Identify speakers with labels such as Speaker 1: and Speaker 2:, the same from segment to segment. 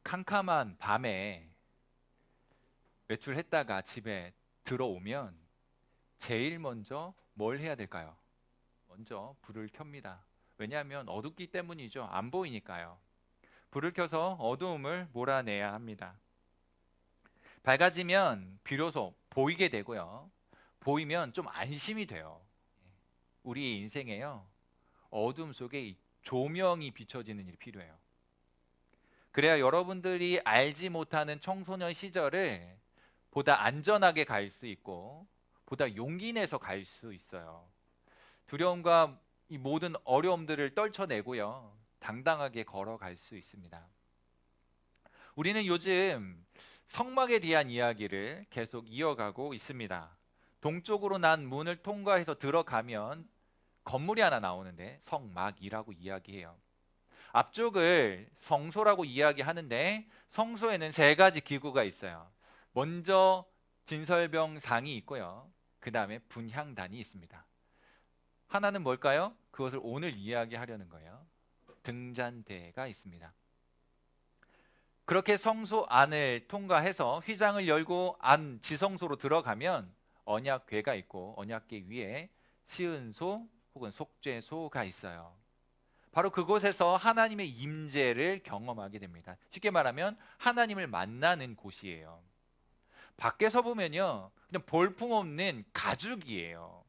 Speaker 1: 캄캄한 밤에 외출했다가 집에 들어오면 제일 먼저 뭘 해야 될까요? 먼저 불을 켭니다. 왜냐하면 어둡기 때문이죠. 안 보이니까요. 불을 켜서 어두움을 몰아내야 합니다. 밝아지면 비로소 보이게 되고요. 보이면 좀 안심이 돼요. 우리 인생에요. 어둠 속에 이 조명이 비춰지는 일이 필요해요. 그래야 여러분들이 알지 못하는 청소년 시절을 보다 안전하게 갈 수 있고 보다 용기 내서 갈 수 있어요. 두려움과 이 모든 어려움들을 떨쳐내고요. 당당하게 걸어갈 수 있습니다. 우리는 요즘 성막에 대한 이야기를 계속 이어가고 있습니다. 동쪽으로 난 문을 통과해서 들어가면 건물이 하나 나오는데 성막이라고 이야기해요. 앞쪽을 성소라고 이야기하는데 성소에는 세 가지 기구가 있어요. 먼저 진설병상이 있고요. 그 다음에 분향단이 있습니다. 하나는 뭘까요? 그것을 오늘 이야기하려는 거예요. 등잔대가 있습니다. 그렇게 성소 안을 통과해서 휘장을 열고 안 지성소로 들어가면 언약궤가 있고 언약궤 위에 시은소 혹은 속죄소가 있어요. 바로 그곳에서 하나님의 임재를 경험하게 됩니다. 쉽게 말하면 하나님을 만나는 곳이에요. 밖에서 보면요, 그냥 볼품없는 가죽이에요.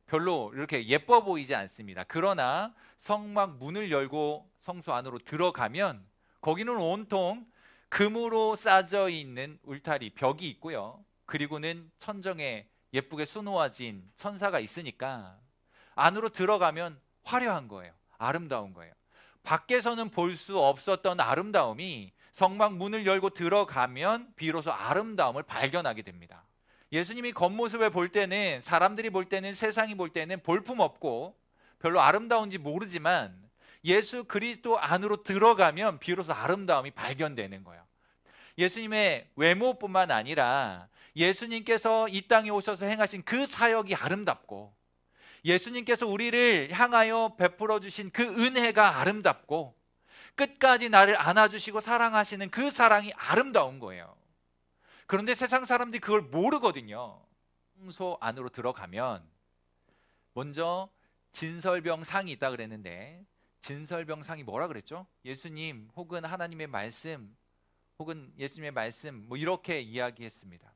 Speaker 1: 별로 이렇게 예뻐 보이지 않습니다. 그러나 성막 문을 열고 성소 안으로 들어가면 거기는 온통 금으로 싸져 있는 울타리 벽이 있고요. 그리고는 천정에 예쁘게 수놓아진 천사가 있으니까 안으로 들어가면 화려한 거예요. 아름다운 거예요. 밖에서는 볼 수 없었던 아름다움이 성막 문을 열고 들어가면 비로소 아름다움을 발견하게 됩니다. 예수님이 겉모습을 볼 때는 사람들이 볼 때는 세상이 볼 때는 볼품없고 별로 아름다운지 모르지만 예수 그리스도 안으로 들어가면 비로소 아름다움이 발견되는 거예요. 예수님의 외모뿐만 아니라 예수님께서 이 땅에 오셔서 행하신 그 사역이 아름답고 예수님께서 우리를 향하여 베풀어 주신 그 은혜가 아름답고 끝까지 나를 안아주시고 사랑하시는 그 사랑이 아름다운 거예요. 그런데 세상 사람들이 그걸 모르거든요. 성소 안으로 들어가면 먼저 진설병상이 있다 그랬는데 진설병상이 뭐라 그랬죠? 예수님 혹은 하나님의 말씀 혹은 예수님의 말씀 뭐 이렇게 이야기했습니다.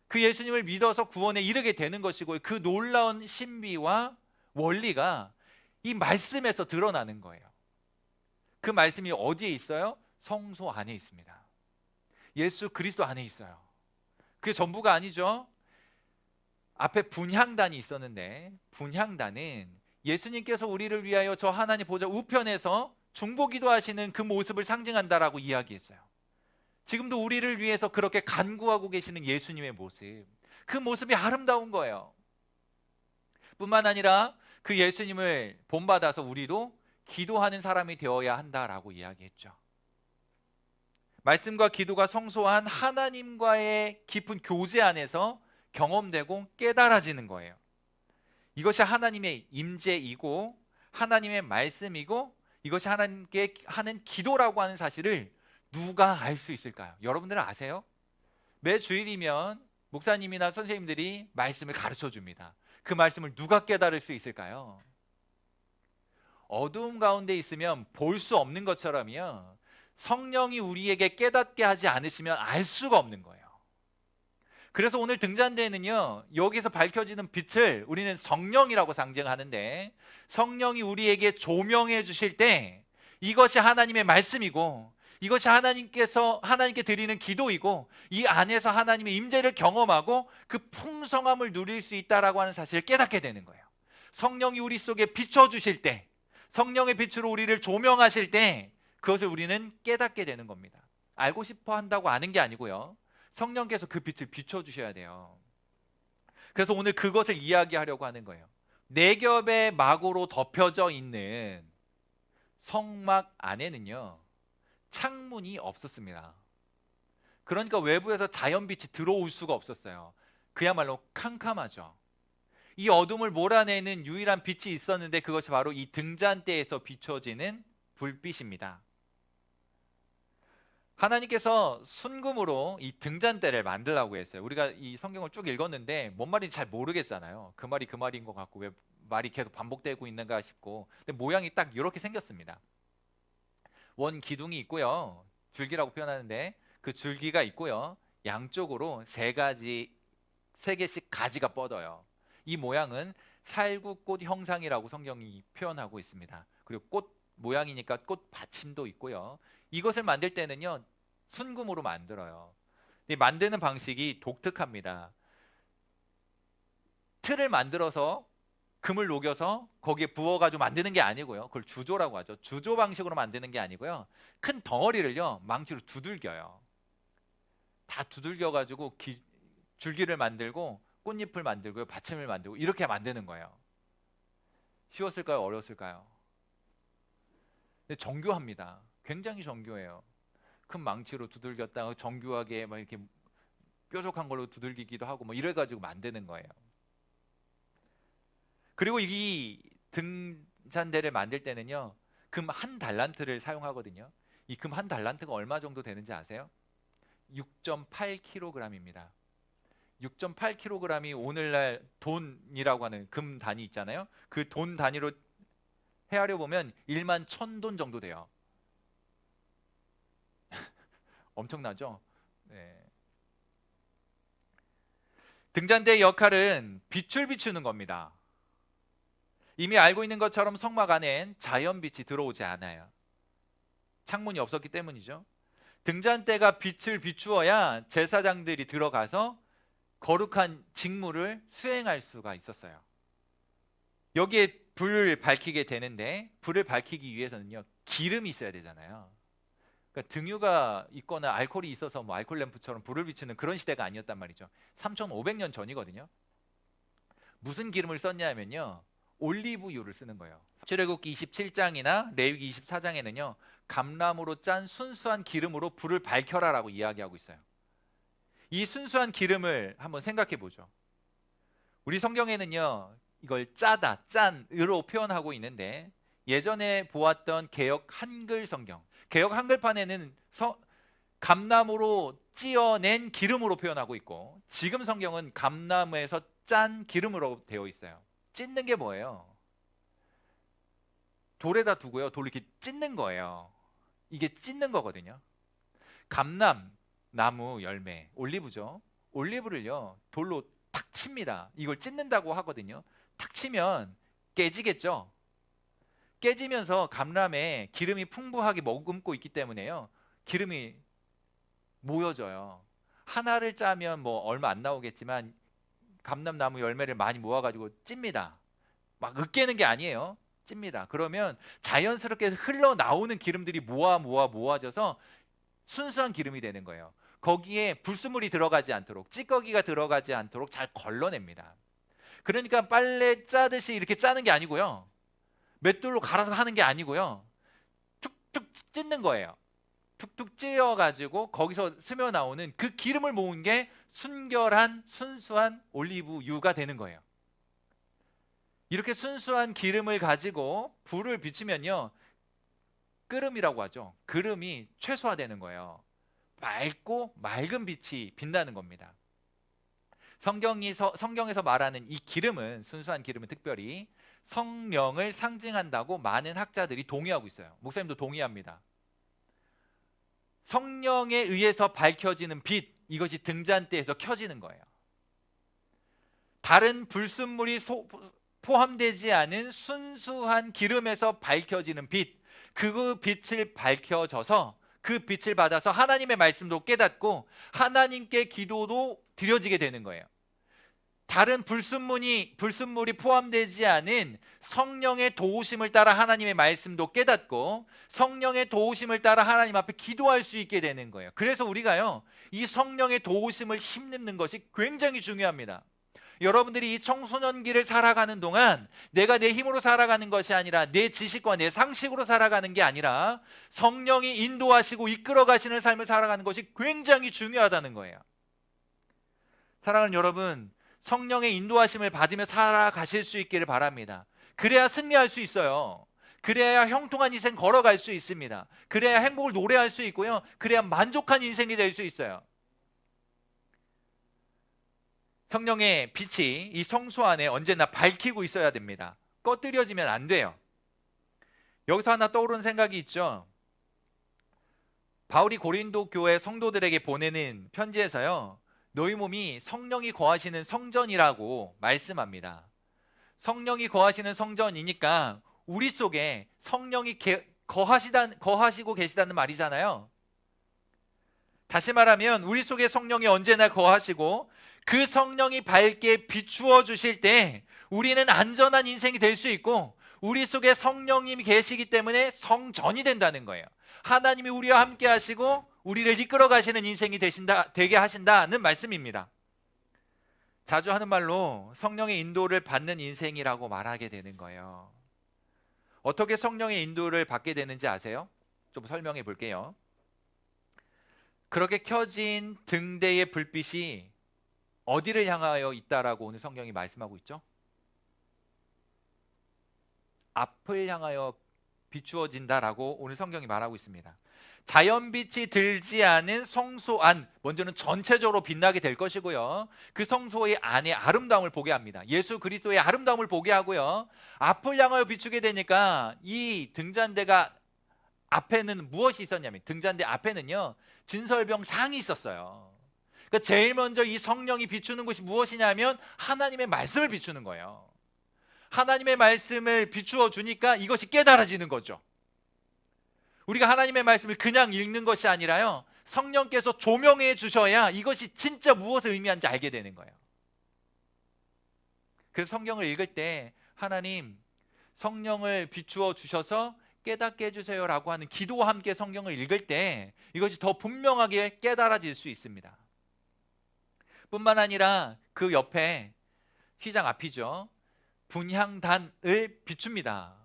Speaker 1: 그 예수님을 믿어서 구원에 이르게 되는 것이고 그 놀라운 신비와 원리가 이 말씀에서 드러나는 거예요. 그 말씀이 어디에 있어요? 성소 안에 있습니다. 예수 그리스도 안에 있어요. 그게 전부가 아니죠. 앞에 분향단이 있었는데 분향단은 예수님께서 우리를 위하여 저 하나님 보좌 우편에서 중보기도 하시는 그 모습을 상징한다라고 이야기했어요. 지금도 우리를 위해서 그렇게 간구하고 계시는 예수님의 모습, 그 모습이 아름다운 거예요. 뿐만 아니라 그 예수님을 본받아서 우리도 기도하는 사람이 되어야 한다라고 이야기했죠. 말씀과 기도가 성소한 하나님과의 깊은 교제 안에서 경험되고 깨달아지는 거예요. 이것이 하나님의 임재이고 하나님의 말씀이고 이것이 하나님께 하는 기도라고 하는 사실을 누가 알 수 있을까요? 여러분들은 아세요? 매 주일이면 목사님이나 선생님들이 말씀을 가르쳐 줍니다. 그 말씀을 누가 깨달을 수 있을까요? 어두움 가운데 있으면 볼 수 없는 것처럼요. 성령이 우리에게 깨닫게 하지 않으시면 알 수가 없는 거예요. 그래서 오늘 등잔대에는요, 여기서 밝혀지는 빛을 우리는 성령이라고 상징하는데 성령이 우리에게 조명해 주실 때 이것이 하나님의 말씀이고 이것이 하나님께 드리는 기도이고 이 안에서 하나님의 임재를 경험하고 그 풍성함을 누릴 수 있다라고 하는 사실을 깨닫게 되는 거예요. 성령이 우리 속에 비춰주실 때 성령의 빛으로 우리를 조명하실 때 그것을 우리는 깨닫게 되는 겁니다. 알고 싶어 한다고 아는 게 아니고요. 성령께서 그 빛을 비춰주셔야 돼요. 그래서 오늘 그것을 이야기하려고 하는 거예요. 네 겹의 막으로 덮여져 있는 성막 안에는요, 창문이 없었습니다. 그러니까 외부에서 자연빛이 들어올 수가 없었어요. 그야말로 캄캄하죠. 이 어둠을 몰아내는 유일한 빛이 있었는데 그것이 바로 이 등잔대에서 비춰지는 불빛입니다. 하나님께서 순금으로 이 등잔대를 만들라고 했어요. 우리가 이 성경을 쭉 읽었는데 뭔 말인지 잘 모르겠잖아요. 그 말이 그 말인 것 같고 왜 말이 계속 반복되고 있는가 싶고, 근데 모양이 딱 이렇게 생겼습니다. 원 기둥이 있고요. 줄기라고 표현하는데 그 줄기가 있고요. 양쪽으로 세 개씩 가지가 뻗어요. 이 모양은 살구꽃 형상이라고 성경이 표현하고 있습니다. 그리고 꽃 모양이니까 꽃 받침도 있고요. 이것을 만들 때는요, 순금으로 만들어요. 이 만드는 방식이 독특합니다. 틀을 만들어서 금을 녹여서 거기에 부어가지고 만드는 게 아니고요. 그걸 주조라고 하죠. 주조 방식으로 만드는 게 아니고요. 큰 덩어리를요, 망치로 두들겨요. 다 두들겨가지고 줄기를 만들고 꽃잎을 만들고요, 받침을 만들고 이렇게 만드는 거예요. 쉬웠을까요? 어려웠을까요? 근데 정교합니다. 굉장히 정교해요. 큰 망치로 두들겼다가 정교하게 막 이렇게 뾰족한 걸로 두들기기도 하고 뭐 이래가지고 만드는 거예요. 그리고 이 등잔대를 만들 때는요, 금 한 달란트를 사용하거든요. 이 금 한 달란트가 얼마 정도 되는지 아세요? 6.8kg입니다. 6.8kg이 오늘날 돈이라고 하는 금 단위 있잖아요. 그 돈 단위로 헤아려 보면 1만 1,000돈 정도 돼요. 엄청나죠? 네. 등잔대의 역할은 빛을 비추는 겁니다. 이미 알고 있는 것처럼 성막 안엔 자연빛이 들어오지 않아요. 창문이 없었기 때문이죠. 등잔대가 빛을 비추어야 제사장들이 들어가서 거룩한 직무를 수행할 수가 있었어요. 여기에 불을 밝히게 되는데, 불을 밝히기 위해서는요, 기름이 있어야 되잖아요. 그러니까 등유가 있거나 알코올이 있어서 뭐 알코올 램프처럼 불을 비추는 그런 시대가 아니었단 말이죠. 3,500년 전이거든요. 무슨 기름을 썼냐면요, 올리브유를 쓰는 거예요. 출애굽기 27장이나 레위기 24장에는요, 감람으로 짠 순수한 기름으로 불을 밝혀라라고 이야기하고 있어요. 이 순수한 기름을 한번 생각해 보죠. 우리 성경에는요, 이걸 짜다, 짠으로 표현하고 있는데, 예전에 보았던 개역 한글 성경, 개역 한글판에는 감나무로 찧어낸 기름으로 표현하고 있고, 지금 성경은 감나무에서 짠 기름으로 되어 있어요. 찢는 게 뭐예요? 돌에다 두고요, 돌을 이렇게 찢는 거예요. 이게 찢는 거거든요. 감람 나무 열매, 올리브죠. 올리브를요, 돌로 탁 칩니다. 이걸 찢는다고 하거든요. 탁 치면 깨지겠죠. 깨지면서 감람에 기름이 풍부하게 머금고 있기 때문에요, 기름이 모여져요. 하나를 짜면 뭐 얼마 안 나오겠지만 감람나무 열매를 많이 모아가지고 찝니다. 막 으깨는 게 아니에요. 찝니다. 그러면 자연스럽게 흘러나오는 기름들이 모아져서 순수한 기름이 되는 거예요. 거기에 불순물이 들어가지 않도록, 찌꺼기가 들어가지 않도록 잘 걸러냅니다. 그러니까 빨래 짜듯이 이렇게 짜는 게 아니고요, 맷돌로 갈아서 하는 게 아니고요, 툭툭 찢는 거예요. 툭툭 찌어가지고 거기서 스며 나오는 그 기름을 모은 게 순결한 순수한 올리브유가 되는 거예요. 이렇게 순수한 기름을 가지고 불을 비추면요, 끓음이라고 하죠. 그름이 최소화되는 거예요. 맑고 맑은 빛이 빛나는 겁니다. 성경에서 말하는 이 기름은, 순수한 기름은 특별히 성령을 상징한다고 많은 학자들이 동의하고 있어요. 목사님도 동의합니다. 성령에 의해서 밝혀지는 빛, 이것이 등잔대에서 켜지는 거예요. 다른 불순물이 포함되지 않은 순수한 기름에서 밝혀지는 빛, 그 빛을 밝혀져서 그 빛을 받아서 하나님의 말씀도 깨닫고 하나님께 기도도 드려지게 되는 거예요. 다른 불순물이 포함되지 않은 성령의 도우심을 따라 하나님의 말씀도 깨닫고 성령의 도우심을 따라 하나님 앞에 기도할 수 있게 되는 거예요. 그래서 우리가요, 이 성령의 도우심을 힘입는 것이 굉장히 중요합니다. 여러분들이 이 청소년기를 살아가는 동안 내가 내 힘으로 살아가는 것이 아니라 내 지식과 내 상식으로 살아가는 게 아니라 성령이 인도하시고 이끌어 가시는 삶을 살아가는 것이 굉장히 중요하다는 거예요. 사랑하는 여러분, 성령의 인도하심을 받으며 살아가실 수 있기를 바랍니다. 그래야 승리할 수 있어요. 그래야 형통한 인생 걸어갈 수 있습니다. 그래야 행복을 노래할 수 있고요. 그래야 만족한 인생이 될 수 있어요. 성령의 빛이 이 성소 안에 언제나 밝히고 있어야 됩니다. 꺼뜨려지면 안 돼요. 여기서 하나 떠오르는 생각이 있죠. 바울이 고린도 교회 성도들에게 보내는 편지에서요, 너희 몸이 성령이 거하시는 성전이라고 말씀합니다. 성령이 거하시는 성전이니까 우리 속에 성령이 거하시고 계시다는 말이잖아요. 다시 말하면 우리 속에 성령이 언제나 거하시고 그 성령이 밝게 비추어 주실 때 우리는 안전한 인생이 될 수 있고, 우리 속에 성령님이 계시기 때문에 성전이 된다는 거예요. 하나님이 우리와 함께 하시고 우리를 이끌어 가시는 인생이 되게 하신다는 말씀입니다. 자주 하는 말로 성령의 인도를 받는 인생이라고 말하게 되는 거예요. 어떻게 성령의 인도를 받게 되는지 아세요? 좀 설명해 볼게요. 그렇게 켜진 등대의 불빛이 어디를 향하여 있다라고 오늘 성경이 말씀하고 있죠? 앞을 향하여 비추어진다라고 오늘 성경이 말하고 있습니다. 자연빛이 들지 않은 성소 안, 먼저는 전체적으로 빛나게 될 것이고요, 그 성소의 안에 아름다움을 보게 합니다. 예수 그리스도의 아름다움을 보게 하고요, 앞을 향하여 비추게 되니까 이 등잔대가 앞에는 무엇이 있었냐면, 등잔대 앞에는요 진설병 상이 있었어요. 그러니까 제일 먼저 이 성령이 비추는 것이 무엇이냐면 하나님의 말씀을 비추는 거예요. 하나님의 말씀을 비추어 주니까 이것이 깨달아지는 거죠. 우리가 하나님의 말씀을 그냥 읽는 것이 아니라요, 성령께서 조명해 주셔야 이것이 진짜 무엇을 의미하는지 알게 되는 거예요. 그래서 성경을 읽을 때 하나님 성령을 비추어 주셔서 깨닫게 해주세요 라고 하는 기도와 함께 성경을 읽을 때 이것이 더 분명하게 깨달아질 수 있습니다. 뿐만 아니라 그 옆에 휘장 앞이죠, 분향단을 비춥니다.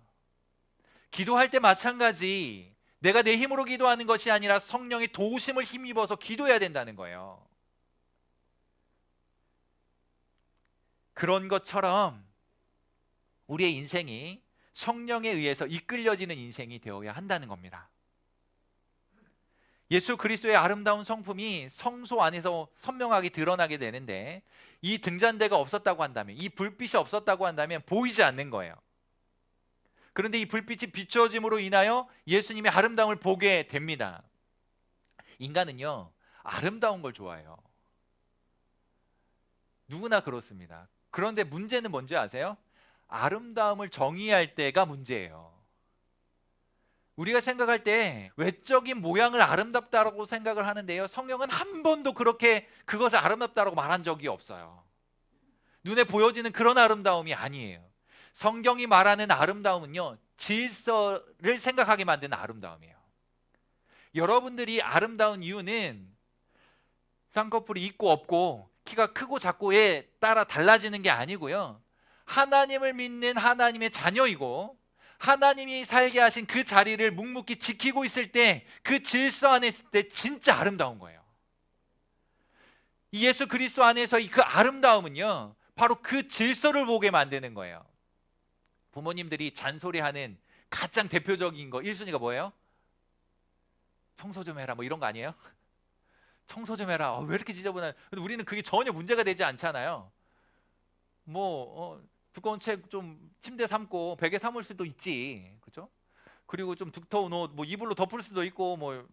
Speaker 1: 기도할 때 마찬가지, 내가 내 힘으로 기도하는 것이 아니라 성령의 도우심을 힘입어서 기도해야 된다는 거예요. 그런 것처럼 우리의 인생이 성령에 의해서 이끌려지는 인생이 되어야 한다는 겁니다. 예수 그리스도의 아름다운 성품이 성소 안에서 선명하게 드러나게 되는데, 이 등잔대가 없었다고 한다면, 이 불빛이 없었다고 한다면 보이지 않는 거예요. 그런데 이 불빛이 비추어짐으로 인하여 예수님의 아름다움을 보게 됩니다. 인간은요 아름다운 걸 좋아해요. 누구나 그렇습니다. 그런데 문제는 뭔지 아세요? 아름다움을 정의할 때가 문제예요. 우리가 생각할 때 외적인 모양을 아름답다라고 생각을 하는데요, 성경은 한 번도 그렇게 그것을 아름답다라고 말한 적이 없어요. 눈에 보여지는 그런 아름다움이 아니에요. 성경이 말하는 아름다움은요 질서를 생각하게 만드는 아름다움이에요. 여러분들이 아름다운 이유는 쌍꺼풀이 있고 없고 키가 크고 작고에 따라 달라지는 게 아니고요, 하나님을 믿는 하나님의 자녀이고 하나님이 살게 하신 그 자리를 묵묵히 지키고 있을 때, 그 질서 안에 있을 때 진짜 아름다운 거예요. 이 예수 그리스도 안에서 그 아름다움은요 바로 그 질서를 보게 만드는 거예요. 부모님들이 잔소리하는 가장 대표적인 거 1순위가 뭐예요? 청소 좀 해라, 뭐 이런 거 아니에요? 청소 좀 해라. 왜 이렇게 지저분한? 근데 우리는 그게 전혀 문제가 되지 않잖아요. 두꺼운 책 좀 침대 삼고 베개 삼을 수도 있지, 그렇죠? 그리고 좀 두터운 옷 뭐 이불로 덮을 수도 있고, 뭐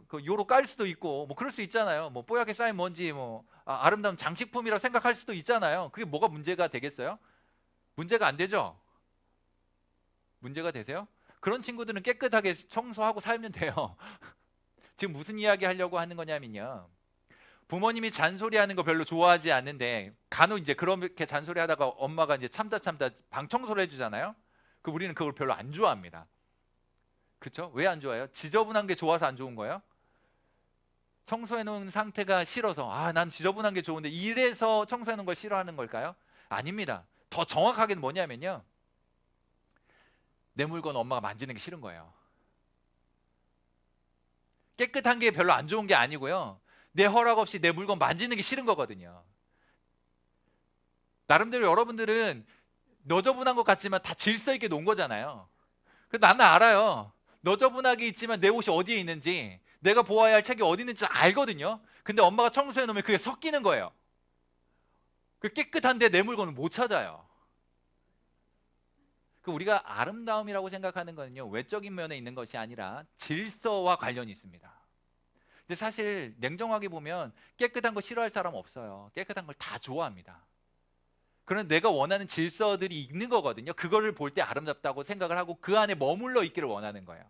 Speaker 1: 그 요로 깔 수도 있고, 뭐 그럴 수 있잖아요. 뭐 뽀얗게 쌓인 먼지 아름다운 장식품이라고 생각할 수도 있잖아요. 그게 뭐가 문제가 되겠어요? 문제가 안 되죠? 문제가 되세요? 그런 친구들은 깨끗하게 청소하고 살면 돼요. 지금 무슨 이야기 하려고 하는 거냐면요, 부모님이 잔소리하는 거 별로 좋아하지 않는데 간혹 이제 그렇게 잔소리하다가 엄마가 이제 참다 방 청소를 해주잖아요. 그 우리는 그걸 별로 안 좋아합니다. 그렇죠? 왜 안 좋아해요? 지저분한 게 좋아서 안 좋은 거예요? 청소해 놓은 상태가 싫어서, 난 지저분한 게 좋은데 이래서 청소해 놓은 걸 싫어하는 걸까요? 아닙니다. 더 정확하게는 뭐냐면요, 내 물건 엄마가 만지는 게 싫은 거예요. 깨끗한 게 별로 안 좋은 게 아니고요, 내 허락 없이 내 물건 만지는 게 싫은 거거든요. 나름대로 여러분들은 너저분한 것 같지만 다 질서 있게 놓은 거잖아요. 나는 알아요. 너저분하게 있지만 내 옷이 어디에 있는지, 내가 보아야 할 책이 어디 있는지 알거든요. 근데 엄마가 청소해 놓으면 그게 섞이는 거예요. 그 깨끗한데 내 물건을 못 찾아요. 그 우리가 아름다움이라고 생각하는 거는요, 외적인 면에 있는 것이 아니라 질서와 관련이 있습니다. 근데 사실 냉정하게 보면 깨끗한 거 싫어할 사람 없어요. 깨끗한 걸 다 좋아합니다. 그런 내가 원하는 질서들이 있는 거거든요. 그거를 볼 때 아름답다고 생각을 하고 그 안에 머물러 있기를 원하는 거예요.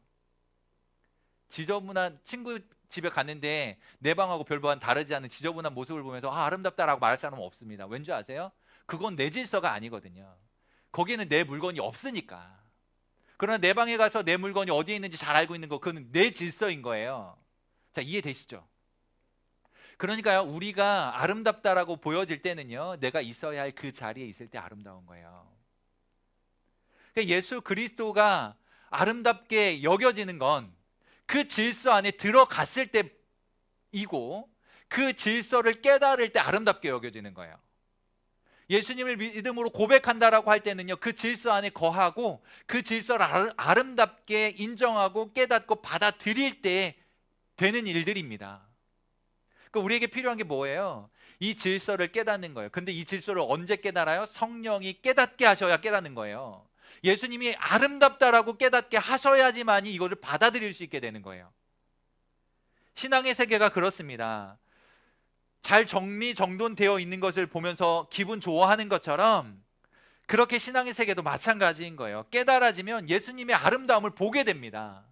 Speaker 1: 지저분한 친구 집에 갔는데 내 방하고 별반 다르지 않은 지저분한 모습을 보면서 아름답다라고 말할 사람은 없습니다. 왠지 아세요? 그건 내 질서가 아니거든요. 거기에는 내 물건이 없으니까. 그러나 내 방에 가서 내 물건이 어디에 있는지 잘 알고 있는 거, 그건 내 질서인 거예요. 자, 이해되시죠? 그러니까요, 우리가 아름답다라고 보여질 때는요, 내가 있어야 할 그 자리에 있을 때 아름다운 거예요. 그러니까 예수 그리스도가 아름답게 여겨지는 건 그 질서 안에 들어갔을 때이고, 그 질서를 깨달을 때 아름답게 여겨지는 거예요. 예수님을 믿음으로 고백한다라고 할 때는요, 그 질서 안에 거하고 그 질서를 아름답게 인정하고 깨닫고 받아들일 때 되는 일들입니다. 그러니까 우리에게 필요한 게 뭐예요? 이 질서를 깨닫는 거예요. 근데 이 질서를 언제 깨달아요? 성령이 깨닫게 하셔야 깨닫는 거예요. 예수님이 아름답다라고 깨닫게 하셔야지만이 이것을 받아들일 수 있게 되는 거예요. 신앙의 세계가 그렇습니다. 잘 정리정돈되어 있는 것을 보면서 기분 좋아하는 것처럼 그렇게 신앙의 세계도 마찬가지인 거예요. 깨달아지면 예수님의 아름다움을 보게 됩니다.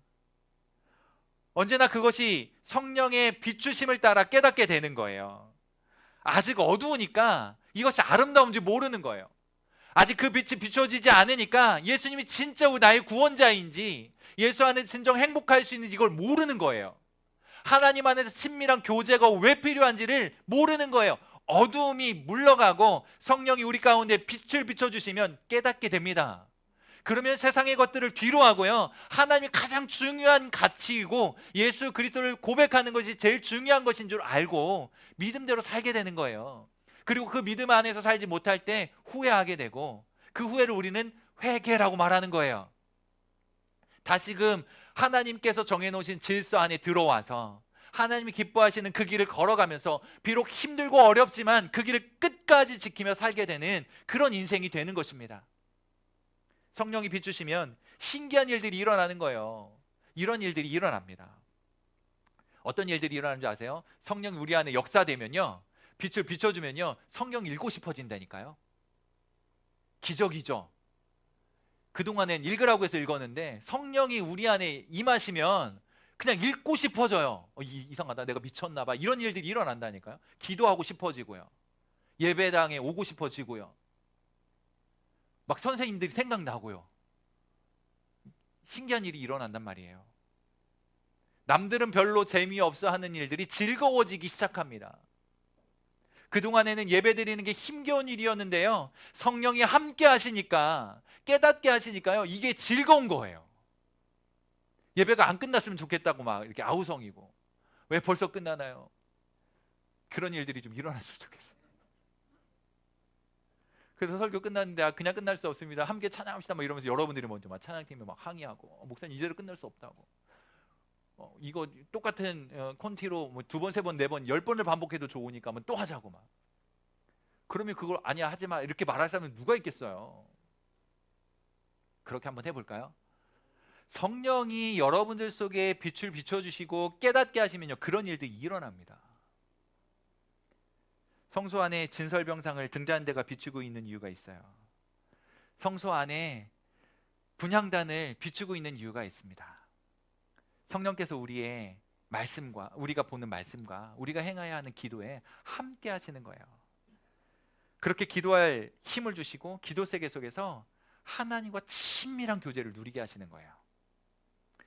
Speaker 1: 언제나 그것이 성령의 비추심을 따라 깨닫게 되는 거예요. 아직 어두우니까 이것이 아름다운지 모르는 거예요. 아직 그 빛이 비춰지지 않으니까 예수님이 진짜 나의 구원자인지, 예수 안에 진정 행복할 수 있는지 이걸 모르는 거예요. 하나님 안에서 친밀한 교제가 왜 필요한지를 모르는 거예요. 어두움이 물러가고 성령이 우리 가운데 빛을 비춰주시면 깨닫게 됩니다. 그러면 세상의 것들을 뒤로 하고요, 하나님이 가장 중요한 가치이고 예수 그리스도를 고백하는 것이 제일 중요한 것인 줄 알고 믿음대로 살게 되는 거예요. 그리고 그 믿음 안에서 살지 못할 때 후회하게 되고, 그 후회를 우리는 회개라고 말하는 거예요. 다시금 하나님께서 정해놓으신 질서 안에 들어와서 하나님이 기뻐하시는 그 길을 걸어가면서 비록 힘들고 어렵지만 그 길을 끝까지 지키며 살게 되는 그런 인생이 되는 것입니다. 성령이 비추시면 신기한 일들이 일어나는 거예요. 이런 일들이 일어납니다. 어떤 일들이 일어나는 줄 아세요? 성령이 우리 안에 역사되면요, 빛을 비춰주면요, 성경 읽고 싶어진다니까요. 기적이죠. 그동안엔 읽으라고 해서 읽었는데 성령이 우리 안에 임하시면 그냥 읽고 싶어져요. 이상하다, 내가 미쳤나 봐. 이런 일들이 일어난다니까요. 기도하고 싶어지고요, 예배당에 오고 싶어지고요, 막 선생님들이 생각나고요. 신기한 일이 일어난단 말이에요. 남들은 별로 재미없어 하는 일들이 즐거워지기 시작합니다. 그동안에는 예배드리는 게 힘겨운 일이었는데요, 성령이 함께 하시니까, 깨닫게 하시니까요, 이게 즐거운 거예요. 예배가 안 끝났으면 좋겠다고 막 이렇게 아우성이고, 왜 벌써 끝나나요? 그런 일들이 좀 일어났으면 좋겠어요. 그래서 설교 끝났는데 그냥 끝날 수 없습니다, 함께 찬양합시다 막 이러면서 여러분들이 먼저 막 찬양팀에 막 항의하고, 목사님 이대로 끝날 수 없다고, 이거 똑같은 콘티로 뭐 2번, 3번, 4번, 10번을 반복해도 좋으니까 뭐 또 하자고 막. 그러면 그걸 아니야 하지마 이렇게 말할 사람은 누가 있겠어요? 그렇게 한번 해볼까요? 성령이 여러분들 속에 빛을 비춰주시고 깨닫게 하시면요, 그런 일들이 일어납니다. 성소 안에 진설병상을 등잔대가 비추고 있는 이유가 있어요. 성소 안에 분향단을 비추고 있는 이유가 있습니다. 성령께서 우리의 말씀과, 우리가 보는 말씀과 우리가 행해야 하는 기도에 함께 하시는 거예요. 그렇게 기도할 힘을 주시고 기도 세계 속에서 하나님과 친밀한 교제를 누리게 하시는 거예요.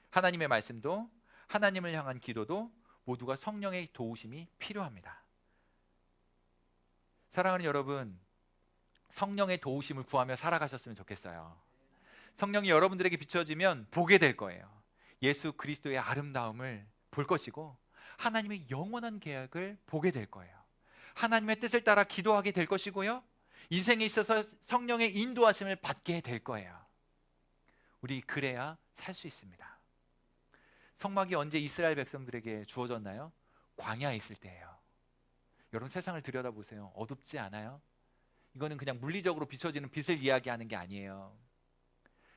Speaker 1: 하나님의 말씀도 하나님을 향한 기도도 모두가 성령의 도우심이 필요합니다. 사랑하는 여러분, 성령의 도우심을 구하며 살아가셨으면 좋겠어요. 성령이 여러분들에게 비춰지면 보게 될 거예요. 예수 그리스도의 아름다움을 볼 것이고 하나님의 영원한 계약을 보게 될 거예요. 하나님의 뜻을 따라 기도하게 될 것이고요, 인생에 있어서 성령의 인도하심을 받게 될 거예요. 우리 그래야 살 수 있습니다. 성막이 언제 이스라엘 백성들에게 주어졌나요? 광야에 있을 때예요. 여러분 세상을 들여다보세요. 어둡지 않아요? 이거는 그냥 물리적으로 비춰지는 빛을 이야기하는 게 아니에요.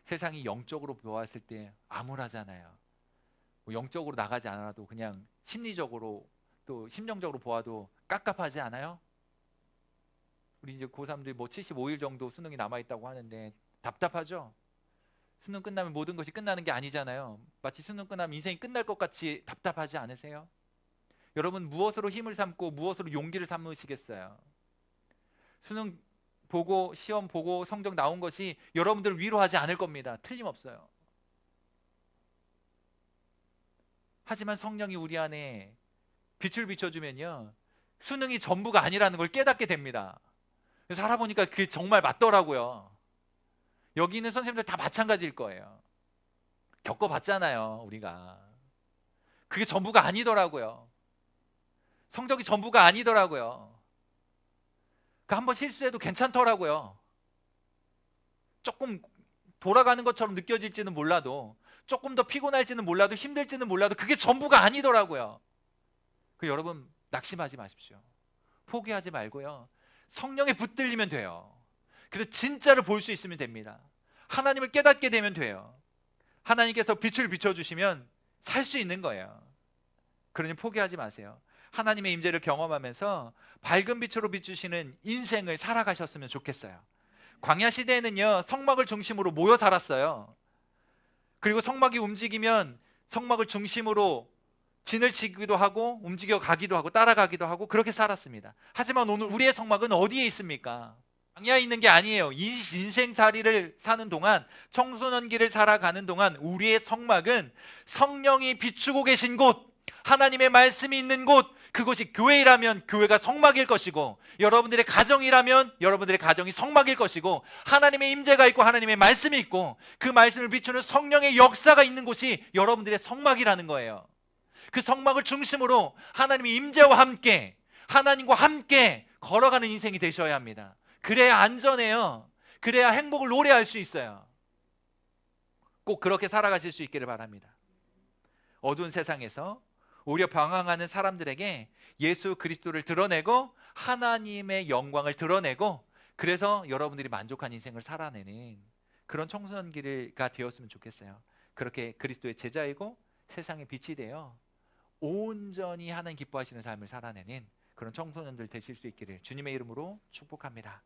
Speaker 1: 세상이 영적으로 보았을 때 암울하잖아요. 뭐 영적으로 나가지 않아도 그냥 심리적으로 또 심정적으로 보아도 깝깝하지 않아요? 우리 이제 고3들이 뭐 75일 정도 수능이 남아있다고 하는데 답답하죠? 수능 끝나면 모든 것이 끝나는 게 아니잖아요. 마치 수능 끝나면 인생이 끝날 것 같이 답답하지 않으세요? 여러분 무엇으로 힘을 삼고 무엇으로 용기를 삼으시겠어요? 수능 보고 시험 보고 성적 나온 것이 여러분들을 위로하지 않을 겁니다. 틀림없어요. 하지만 성령이 우리 안에 빛을 비춰주면요, 수능이 전부가 아니라는 걸 깨닫게 됩니다. 살아보니까 그게 정말 맞더라고요. 여기 있는 선생님들 다 마찬가지일 거예요. 겪어봤잖아요, 우리가. 그게 전부가 아니더라고요. 성적이 전부가 아니더라고요. 그 한번 실수해도 괜찮더라고요. 조금 돌아가는 것처럼 느껴질지는 몰라도, 조금 더 피곤할지는 몰라도, 힘들지는 몰라도 그게 전부가 아니더라고요. 그 여러분 낙심하지 마십시오. 포기하지 말고요, 성령에 붙들리면 돼요. 그래서 진짜를 볼 수 있으면 됩니다. 하나님을 깨닫게 되면 돼요. 하나님께서 빛을 비춰주시면 살 수 있는 거예요. 그러니 포기하지 마세요. 하나님의 임재를 경험하면서 밝은 빛으로 비추시는 인생을 살아가셨으면 좋겠어요. 광야 시대에는요, 성막을 중심으로 모여 살았어요. 그리고 성막이 움직이면 성막을 중심으로 진을 치기도 하고 움직여 가기도 하고 따라가기도 하고 그렇게 살았습니다. 하지만 오늘 우리의 성막은 어디에 있습니까? 광야에 있는 게 아니에요. 이 인생살이를 사는 동안, 청소년기를 살아가는 동안 우리의 성막은 성령이 비추고 계신 곳, 하나님의 말씀이 있는 곳, 그것이 교회라면 교회가 성막일 것이고, 여러분들의 가정이라면 여러분들의 가정이 성막일 것이고, 하나님의 임재가 있고 하나님의 말씀이 있고 그 말씀을 비추는 성령의 역사가 있는 곳이 여러분들의 성막이라는 거예요. 그 성막을 중심으로 하나님의 임재와 함께, 하나님과 함께 걸어가는 인생이 되셔야 합니다. 그래야 안전해요. 그래야 행복을 노래할 수 있어요. 꼭 그렇게 살아가실 수 있기를 바랍니다. 어두운 세상에서 오히려 방황하는 사람들에게 예수 그리스도를 드러내고 하나님의 영광을 드러내고, 그래서 여러분들이 만족한 인생을 살아내는 그런 청소년기가 되었으면 좋겠어요. 그렇게 그리스도의 제자이고 세상의 빛이 되어 온전히 하나님 기뻐하시는 삶을 살아내는 그런 청소년들 되실 수 있기를 주님의 이름으로 축복합니다.